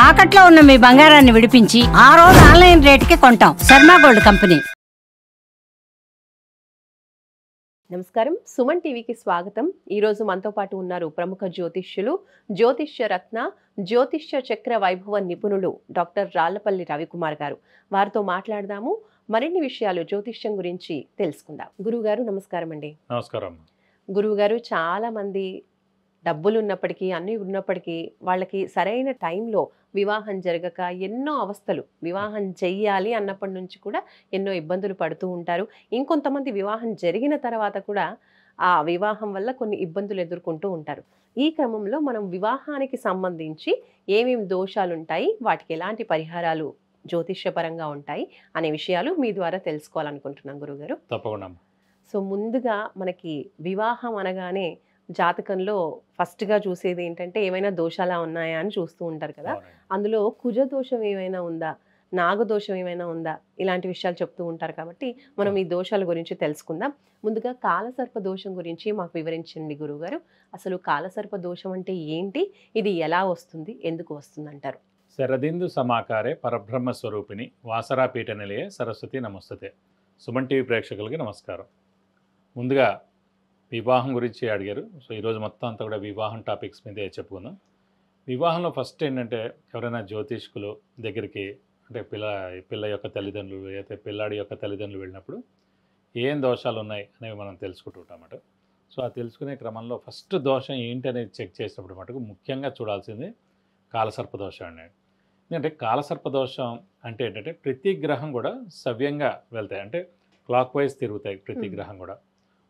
తాకట్లో ఉన్న మీ బంగారాన్ని విడిపించి ఆ రోజు ఆన్లైన్ రేటుకి కొంటాం. Sharma gold company. నమస్కారం, సుమన్ టీవీకి స్వాగతం. ఈరోజు మనతో పాటు ఉన్నారు ప్రముఖ జ్యోతిష్యులు, జ్యోతిష్య రత్న, జ్యోతిష్య చక్ర వైభవ నిపుణులు డాక్టర్ రాళ్లపల్లి రవికుమార్ గారు. వారితో మాట్లాడదాము, మరిన్ని విషయాలు జ్యోతిష్యం గురించి తెలుసుకుందాం. గురువుగారు నమస్కారం అండి. నమస్కారం. గురువుగారు, చాలా మంది డబ్బులు ఉన్నప్పటికీ అన్నీ ఉన్నప్పటికీ వాళ్ళకి సరైన టైంలో వివాహం జరగక ఎన్నో అవస్థలు, వివాహం చెయ్యాలి అన్నప్పటి నుంచి కూడా ఎన్నో ఇబ్బందులు పడుతూ ఉంటారు. ఇంకొంతమంది వివాహం జరిగిన తర్వాత కూడా ఆ వివాహం వల్ల కొన్ని ఇబ్బందులు ఎదుర్కొంటూ ఉంటారు. ఈ క్రమంలో మనం వివాహానికి సంబంధించి ఏమేమి దోషాలు ఉంటాయి, వాటికి ఎలాంటి పరిహారాలు జ్యోతిష్యపరంగా ఉంటాయి అనే విషయాలు మీ ద్వారా తెలుసుకోవాలనుకుంటున్నాం గురుగారు. తప్పకుండా. సో ముందుగా మనకి వివాహం అనగానే జాతకంలో ఫస్ట్గా చూసేది ఏంటంటే ఏమైనా దోషాలా ఉన్నాయా అని చూస్తూ ఉంటారు కదా. అందులో కుజ దోషం ఏమైనా ఉందా, నాగదోషం ఏమైనా ఉందా, ఇలాంటి విషయాలు చెప్తూ ఉంటారు. కాబట్టి మనం ఈ దోషాల గురించి తెలుసుకుందాం. ముందుగా కాలసర్ప దోషం గురించి మాకు వివరించండి గురువుగారు. అసలు కాలసర్ప దోషం అంటే ఏంటి, ఇది ఎలా వస్తుంది, ఎందుకు వస్తుంది అంటారు? శరదిందు సమాకారే పరబ్రహ్మ స్వరూపిణి వాసరాపీఠ నిలయే సరస్వతి నమస్తతే. సుమన్ టీవీ ప్రేక్షకులకి నమస్కారం. ముందుగా వివాహం గురించి అడిగారు. సో ఈరోజు మొత్తం అంతా కూడా వివాహం టాపిక్స్ మీదే చెప్పుకుందాం. వివాహంలో ఫస్ట్ ఏంటంటే ఎవరైనా జ్యోతిష్కులు దగ్గరికి, అంటే పిల్ల యొక్క తల్లిదండ్రులు అయితే పిల్లాడి యొక్క తల్లిదండ్రులు వెళ్ళినప్పుడు ఏం దోషాలు ఉన్నాయి అనేవి మనం తెలుసుకుంటూ ఉంటామట. సో ఆ తెలుసుకునే క్రమంలో ఫస్ట్ దోషం ఏంటి అనేది చెక్ చేసినప్పుడు మటుకు ముఖ్యంగా చూడాల్సింది కాలసర్పదోషం అనేది. ఎందుకంటే కాలసర్పదోషం అంటే ఏంటంటే ప్రతి గ్రహం కూడా సవ్యంగా వెళ్తాయి, అంటే క్లాక్ వైజ్ తిరుగుతాయి ప్రతి గ్రహం కూడా.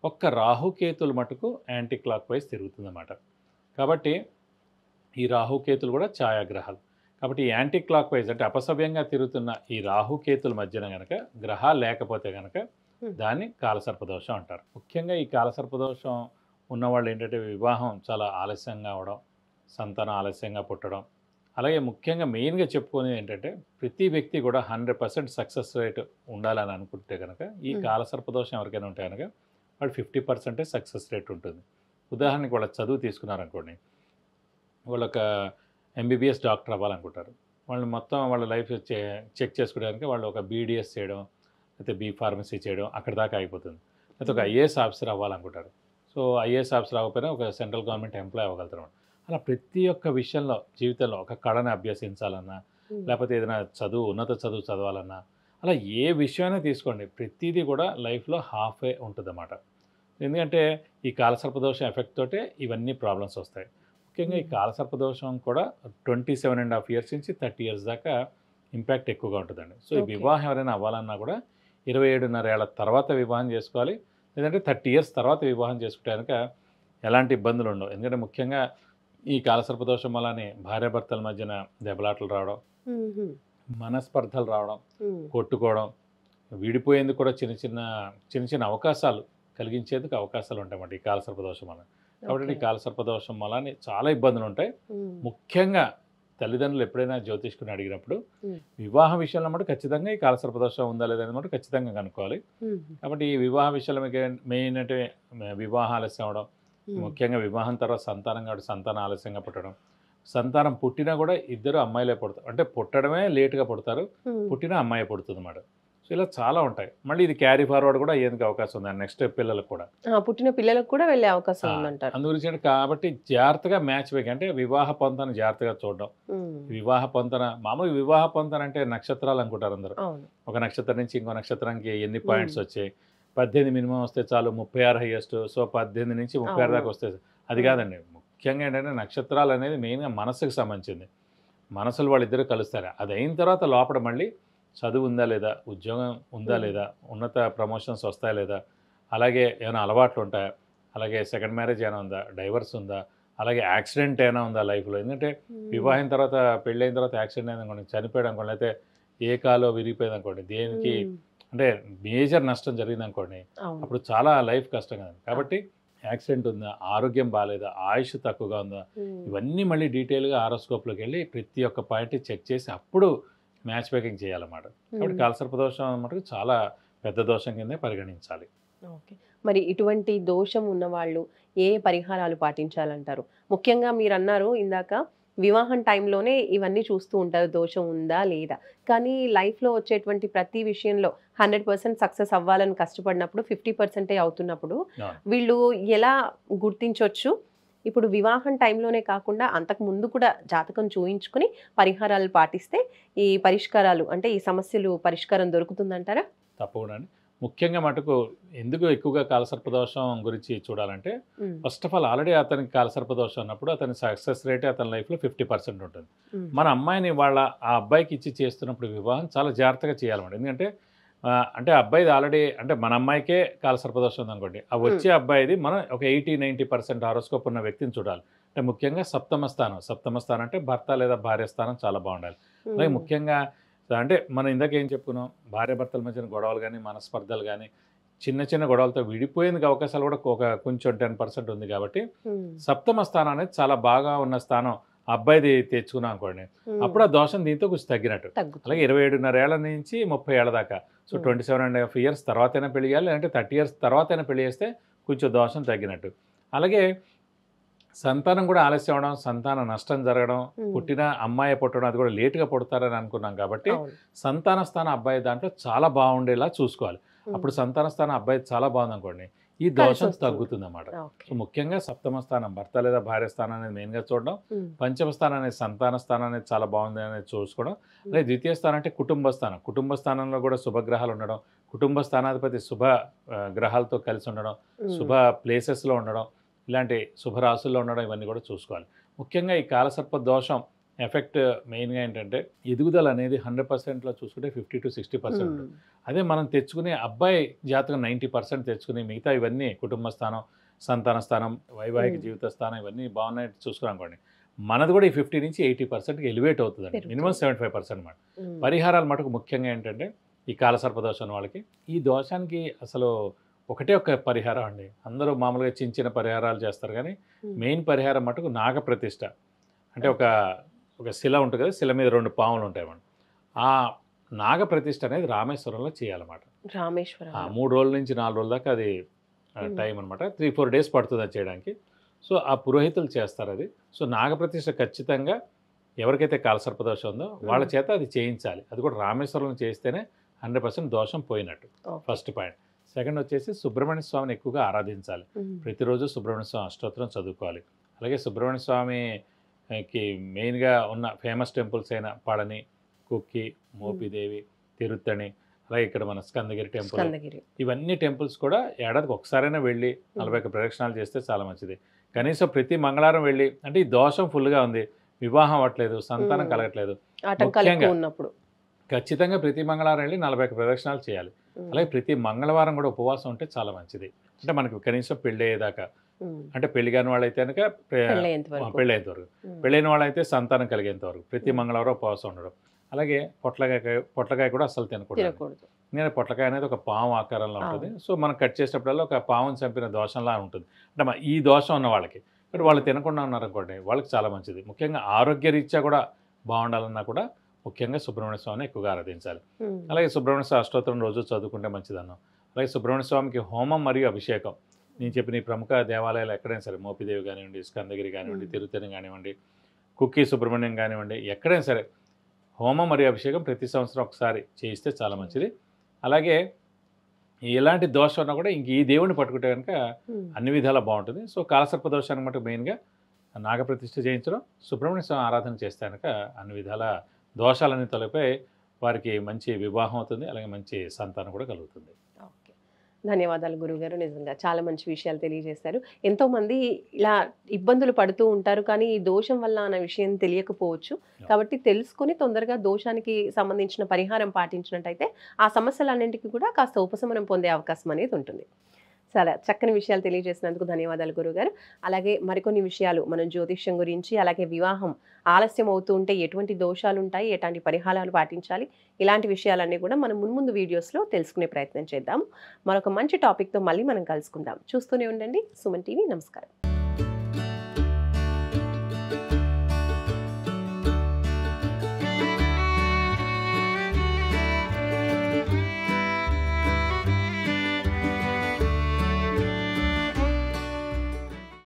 ఒక్క రాహుకేతులు మటుకు యాంటీ క్లాక్ వైజ్ తిరుగుతుందన్నమాట. కాబట్టి ఈ రాహుకేతులు కూడా ఛాయాగ్రహాలు. కాబట్టి ఈ యాంటీ క్లాక్ వైజ్ అంటే అపసవ్యంగా తిరుగుతున్న ఈ రాహుకేతుల మధ్యన కనుక గ్రహాలు లేకపోతే కనుక దాన్ని కాలసర్పదోషం అంటారు. ముఖ్యంగా ఈ కాలసర్పదోషం ఉన్నవాళ్ళు ఏంటంటే వివాహం చాలా ఆలస్యంగా అవడం, సంతానం ఆలస్యంగా పుట్టడం, అలాగే ముఖ్యంగా మెయిన్గా చెప్పుకునేది ఏంటంటే ప్రతి వ్యక్తి కూడా 100% సక్సెస్ రేట్ ఉండాలని అనుకుంటే కనుక ఈ కాలసర్పదోషం ఎవరికైనా ఉంటే కనుక వాళ్ళు 50% సక్సెస్ రేట్ ఉంటుంది. ఉదాహరణకి వాళ్ళ చదువు తీసుకున్నారనుకోండి, వాళ్ళు ఒక ఎంబీబీఎస్ డాక్టర్ అవ్వాలనుకుంటారు. వాళ్ళు మొత్తం వాళ్ళ లైఫ్ చెక్ చేసుకోవడానికి వాళ్ళు ఒక బీడీఎస్ చేయడం, లేకపోతే బీ ఫార్మసీ చేయడం అక్కడ దాకా అయిపోతుంది. లేకపోతే ఒక ఐఏఎస్ ఆఫీసర్ అవ్వాలనుకుంటారు. సో ఐఏఎస్ ఆఫీసర్ అవ్వకపోయినా ఒక సెంట్రల్ గవర్నమెంట్ ఎంప్లాయ్ అవ్వగలుగుతారు. అలా ప్రతి ఒక్క విషయంలో జీవితంలో ఒక కళను అభ్యసించాలన్నా, లేకపోతే ఏదైనా ఉన్నత చదువు చదవాలన్నా, అలా ఏ విషయమైనా తీసుకోండి, ప్రతిదీ కూడా లైఫ్లో హాఫే ఉంటుందన్నమాట. ఎందుకంటే ఈ కాలసర్పదోషం ఎఫెక్ట్ తోటే ఇవన్నీ ప్రాబ్లమ్స్ వస్తాయి. ముఖ్యంగా ఈ కాలసర్పదోషం కూడా 27.5 ఇయర్స్ నుంచి 30 ఇయర్స్ దాకా ఇంపాక్ట్ ఎక్కువగా ఉంటుందండి. సో ఈ వివాహం ఎవరైనా అవ్వాలన్నా కూడా 27.5 ఏళ్ల తర్వాత వివాహం చేసుకోవాలి, లేదంటే 30 ఇయర్స్ తర్వాత వివాహం చేసుకుంటే కనుక ఎలాంటి ఇబ్బందులు ఉండవు. ఎందుకంటే ముఖ్యంగా ఈ కాలసర్పదోషం వల్లనే భార్యాభర్తల మధ్యన దెబ్బలాటలు రావడం, మనస్పర్ధలు రావడం, కొట్టుకోవడం, విడిపోయేందుకు కూడా చిన్న చిన్న అవకాశాలు కలిగించేందుకు అవకాశాలు ఉంటాయన్నమాట ఈ కాలసర్పదోషం వల్ల. కాబట్టి ఈ కాలసర్పదోషం వల్ల చాలా ఇబ్బందులు ఉంటాయి. ముఖ్యంగా తల్లిదండ్రులు ఎప్పుడైనా జ్యోతిష్కుని అడిగినప్పుడు వివాహ విషయంలో మటు ఖచ్చితంగా ఈ కాలసర్పదోషం ఉందా లేదా అని మటు ఖచ్చితంగా కనుక్కోవాలి. కాబట్టి ఈ వివాహ విషయంలో మెయిన్ అంటే వివాహం ఆలస్యం అవడం, ముఖ్యంగా వివాహం తర్వాత సంతానం ఆలస్యంగా పుట్టడం, సంతానం పుట్టినా కూడా ఇద్దరు అమ్మాయిలే పుడతారు, అంటే పుట్టడమే లేటుగా పుడతారు, పుట్టిన అమ్మాయి పుడుతుంది అన్నమాట. సో ఇలా చాలా ఉంటాయి. మళ్ళీ ఇది క్యారీ ఫార్వర్డ్ కూడా అయ్యేందుకు అవకాశం ఉంది నెక్స్ట్ పిల్లలకు కూడా, పుట్టిన పిల్లలకు కూడా వెళ్ళే అవకాశం ఉందంటారు. అందుగురించి కాబట్టి జాగ్రత్తగా మ్యాచ్ వేకి అంటే వివాహ పొంతన జాగ్రత్తగా చూడడం. వివాహ పొంతన మామూలుగా వివాహ పొంతన అంటే నక్షత్రాలు అనుకుంటారు అందరూ. ఒక నక్షత్రం నుంచి ఇంకో నక్షత్రానికి ఎన్ని పాయింట్స్ వచ్చాయి, 18 మినిమం వస్తే చాలు, 36 హైయెస్ట్, సో 18 నుంచి 36 దాకా వస్తే అది కాదండి. ముఖ్యంగా ఏంటంటే నక్షత్రాలు అనేది మెయిన్గా మనసుకు సంబంధించింది. మనసులు వాళ్ళిద్దరూ కలుస్తారు. అది అయిన తర్వాత లోపల మళ్ళీ చదువు ఉందా లేదా, ఉద్యోగం ఉందా లేదా, ఉన్నత ప్రమోషన్స్ వస్తాయా లేదా, అలాగే ఏమైనా అలవాట్లు ఉంటాయా, అలాగే సెకండ్ మ్యారేజ్ ఏమైనా ఉందా, డైవర్స్ ఉందా, అలాగే యాక్సిడెంట్ ఏమైనా ఉందా లైఫ్లో. ఎందుకంటే వివాహం తర్వాత పెళ్ళైన తర్వాత యాక్సిడెంట్ అయింది అనుకోండి, చనిపోయాడు అనుకోండి, అయితే ఏ కాలో విరిగిపోయింది అనుకోండి, దేనికి అంటే మేజర్ నష్టం జరిగింది అనుకోండి, అప్పుడు చాలా లైఫ్ కష్టం కదండి. కాబట్టి యాక్సిడెంట్ ఉందా, ఆరోగ్యం బాగాలేదా, ఆయుష్ తక్కువగా ఉందా, ఇవన్నీ మళ్ళీ డీటెయిల్గా ఆరోస్కోప్లోకి వెళ్ళి ప్రతి ఒక్క పాయింట్ చెక్ చేసి అప్పుడు మ్యాచ్ మేకింగ్ చేయాలన్నమాట. కాబట్టి కాలసర్పదోషం అన్నమాట చాలా పెద్ద దోషం కిందే పరిగణించాలి. ఓకే, మరి ఇటువంటి దోషం ఉన్న వాళ్ళు ఏ పరిహారాలు పాటించాలంటారు? ముఖ్యంగా మీరు అన్నారు ఇందాక వివాహం టైంలోనే ఇవన్నీ చూస్తూ ఉంటారు, దోషం ఉందా లేదా. కానీ లైఫ్లో వచ్చేటువంటి ప్రతి విషయంలో 100% సక్సెస్ అవ్వాలని కష్టపడినప్పుడు 50% అవుతున్నప్పుడు వీళ్ళు ఎలా గుర్తించవచ్చు? ఇప్పుడు వివాహం టైంలోనే కాకుండా అంతకు ముందు కూడా జాతకం చూయించుకుని పరిహారాలు పాటిస్తే ఈ పరిష్కారాలు అంటే ఈ సమస్యలు పరిష్కారం దొరుకుతుందంటారా? తప్పకుండా అండి. ముఖ్యంగా మటుకు ఎందుకు ఎక్కువగా కాలసర్పదోషం గురించి చూడాలంటే, ఫస్ట్ ఆఫ్ ఆల్ ఆల్రెడీ అతనికి కాలసర్పదోషం ఉన్నప్పుడు అతని సక్సెస్ రేట్ అతని లైఫ్లో 50% ఉంటుంది. మన అమ్మాయిని ఆ అబ్బాయికి ఇచ్చి చేస్తున్నప్పుడు వివాహం చాలా జాగ్రత్తగా చేయాలన్నమాట. ఎందుకంటే అంటే అబ్బాయిది ఆల్రెడీ అంటే మన అమ్మాయికే కాలసర్పదోషం ఉందనుకోండి, ఆ వచ్చే అబ్బాయిది మనం ఒక 80-90% హారోస్కోప్ ఉన్న వ్యక్తిని చూడాలి. అంటే ముఖ్యంగా సప్తమ స్థానం అంటే భర్త లేదా భార్య స్థానం చాలా బాగుండాలి. అలాగే ముఖ్యంగా అంటే మనం ఇందాక ఏం చెప్పుకున్నాం, భార్యాభర్తల మధ్యన గొడవలు కానీ మనస్పర్ధలు కానీ చిన్న చిన్న గొడవలతో విడిపోయేందుకు అవకాశాలు కూడా కొంచెం 10% ఉంది. కాబట్టి సప్తమ స్థానం అనేది చాలా బాగా ఉన్న స్థానం అబ్బాయిది తెచ్చుకున్నాం అనుకోండి, అప్పుడు ఆ దోషం దీంతో కొంచెం తగ్గినట్టు. అలాగే 27.5 ఏళ్ల నుంచి 30 ఏళ్ల దాకా, సో 27.5 years తర్వాతైనా పెళ్లి చేయాలి, అంటే 30 years తర్వాతైనా పెళ్లి చేస్తే కొంచెం దోషం తగ్గినట్టు. అలాగే సంతానం కూడా ఆలస్యం అవడం, సంతాన నష్టం జరగడం, పుట్టిన అమ్మాయి పుట్టడం అది కూడా లేటుగా పుడతారని అనుకున్నాం. కాబట్టి సంతాన స్థానం అబ్బాయి దాంట్లో చాలా బాగుండేలా చూసుకోవాలి. అప్పుడు సంతాన స్థానం అబ్బాయి చాలా బాగుందనుకోండి, ఈ దోషం తగ్గుతుంది అన్నమాట. సో ముఖ్యంగా సప్తమ స్థానం భర్త లేదా భార్య స్థానం అనేది మెయిన్గా చూడడం, పంచమ స్థానం అనేది సంతాన స్థానం అనేది చాలా బాగుంది అనేది చూసుకోవడం. అలాగే ద్వితీయ స్థానం అంటే కుటుంబ స్థానంలో కూడా శుభగ్రహాలు ఉండడం, కుటుంబ స్థానాధిపతి శుభ గ్రహాలతో కలిసి ఉండడం, శుభ ప్లేసెస్లో ఉండడం, ఇలాంటి శుభరాశుల్లో ఉండడం, ఇవన్నీ కూడా చూసుకోవాలి. ముఖ్యంగా ఈ కాలసర్ప దోషం ఎఫెక్ట్ మెయిన్గా ఏంటంటే ఎదుగుదల అనేది 100%లో చూసుకుంటే 50-60% ఉంటుంది. అదే మనం తెచ్చుకునే అబ్బాయి జాతకం 90% తెచ్చుకుని మిగతా ఇవన్నీ కుటుంబ స్థానం, సంతాన స్థానం, వైవాహిక జీవిత స్థానం ఇవన్నీ బాగున్నాయి చూసుకున్నానుకోండి, మనది కూడా ఈ 50-80%కి ఎలివేట్ అవుతుందండి. మినిమం 75% అన్నమాట. పరిహారాలు మటుకు ముఖ్యంగా ఏంటంటే ఈ కాలసర్ప దోషం వాళ్ళకి, ఈ దోషానికి అసలు ఒకటే ఒక పరిహారం అండి. అందరూ మామూలుగా చిన్న పరిహారాలు చేస్తారు, కానీ మెయిన్ పరిహారం మటుకు నాగప్రతిష్ఠ. అంటే ఒక శిల ఉంటుంది కదా, శిల మీద 2 పాములు ఉంటాయి మనం. ఆ నాగప్రతిష్ఠ అనేది రామేశ్వరంలో చేయాలన్నమాట. 3 రోజుల నుంచి 4 రోజుల దాకా అది టైం అనమాట. 3-4 days పడుతుంది అది చేయడానికి. సో ఆ పురోహితులు చేస్తారు అది. సో నాగప్రతిష్ఠ ఖచ్చితంగా ఎవరికైతే కాలసర్పదోషం ఉందో వాళ్ళ చేత అది చేయించాలి. అది కూడా రామేశ్వరంలో చేస్తేనే 100% దోషం పోయినట్టు. First point. సెకండ్ వచ్చేసి సుబ్రహ్మణ్య స్వామిని ఎక్కువగా ఆరాధించాలి. ప్రతిరోజు సుబ్రహ్మణ్య స్వామి అష్టోత్తరం చదువుకోవాలి. అలాగే సుబ్రహ్మణ్య స్వామికి మెయిన్గా ఉన్న ఫేమస్ టెంపుల్స్ అయిన పళని, కుక్కి, మోపిదేవి, తిరుత్తణి, అలాగే ఇక్కడ మన స్కందగిరి టెంపుల్, ఇవన్నీ టెంపుల్స్ కూడా ఏడాదికి ఒకసారైనా వెళ్ళి 41 ప్రదక్షిణాలు చేస్తే చాలా మంచిది. కనీసం ప్రతి మంగళవారం వెళ్ళి, అంటే ఈ దోషం ఫుల్గా ఉంది, వివాహం అవ్వట్లేదు, సంతానం కలగట్లేదు, ఖచ్చితంగా ప్రతి మంగళవారం వెళ్ళి 41 ప్రదక్షిణాలు చేయాలి. అలాగే ప్రతి మంగళవారం కూడా ఉపవాసం ఉంటే చాలా మంచిది. అంటే మనకి కనీసం పెళ్ళి అయ్యేదాకా, అంటే పెళ్లి కాని వాళ్ళైతే కనుక పెళ్ళయ్యేంత వరకు, పెళ్ళైన వాళ్ళైతే సంతానం కలిగేంత వరకు ప్రతి మంగళవారం ఉపవాసం ఉండడం. అలాగే పొట్లకాయ కూడా అసలు తినకూడదు. నేను పొట్లకాయ అనేది ఒక పాము ఆకారంలో ఉంటుంది. సో మనం కట్ చేసేటప్పుడల్లా ఒక పాముని చంపిన దోషంలా ఉంటుంది. అంటే ఈ దోషం ఉన్న వాళ్ళకి, బట్ వాళ్ళు తినకుండా ఉన్నారనుకోండి, వాళ్ళకి చాలా మంచిది. ముఖ్యంగా ఆరోగ్య రీత్యా కూడా బాగుండాలన్నా కూడా ముఖ్యంగా సుబ్రహ్మణ్య స్వామిని ఎక్కువగా ఆరాధించాలి. అలాగే సుబ్రహ్మణ్య స్వామి అష్టోత్తరం రోజు చదువుకుంటే మంచిదన్నాం. అలాగే సుబ్రహ్మణ్య స్వామికి హోమం మరియు అభిషేకం, నేను చెప్పిన ఈ ప్రముఖ దేవాలయాలు ఎక్కడైనా సరే, మోపిదేవి కానివ్వండి, స్కందగిరి కానివ్వండి, తిరుత్తని కానివ్వండి, కుక్కి సుబ్రహ్మణ్యం కానివ్వండి, ఎక్కడైనా సరే హోమం మరియు అభిషేకం ప్రతి సంవత్సరం ఒకసారి చేయిస్తే చాలా మంచిది. అలాగే ఎలాంటి దోషం ఉన్నా కూడా ఇంక ఈ దేవుడిని పట్టుకుంటే కనుక అన్ని విధాలా బాగుంటుంది. సో కాలసర్ప దోషానికి మటుకు మెయిన్గా నాగప్రతిష్ఠ చేయించడం, సుబ్రహ్మణ్య స్వామి ఆరాధన చేస్తే కనుక అన్ని విధాల దోషాలన్నీ తొలగిపోయి వారికి మంచి వివాహం అవుతుంది. అలాగే మంచి సంతానం కూడా కలుగుతుంది. ఓకే, ధన్యవాదాలు గురుగారు. నిజంగా చాలా మంచి విషయాలు తెలియజేశారు. ఎంతోమంది ఇలా ఇబ్బందులు పడుతూ ఉంటారు, కానీ ఈ దోషం వల్ల అనే విషయం తెలియకపోవచ్చు. కాబట్టి తెలుసుకొని తొందరగా దోషానికి సంబంధించిన పరిహారం పాటించినట్టయితే ఆ సమస్యలన్నింటికి కూడా కాస్త ఉపశమనం పొందే అవకాశం అనేది ఉంటుంది. చాలా చక్కని విషయాలు తెలియజేసినందుకు ధన్యవాదాలు గురుగారు. అలాగే మరికొన్ని విషయాలు మనం జ్యోతిష్యం గురించి, అలాగే వివాహం ఆలస్యం అవుతూ ఉంటే ఎటువంటి దోషాలు ఉంటాయి, ఎలాంటి పరిహారాలు పాటించాలి, ఇలాంటి విషయాలన్నీ కూడా మనం మున్ముందు వీడియోస్లో తెలుసుకునే ప్రయత్నం చేద్దాం. మరొక మంచి టాపిక్తో మళ్ళీ మనం కలుసుకుందాం. చూస్తూనే ఉండండి సుమన్ టీవీ. నమస్కారం.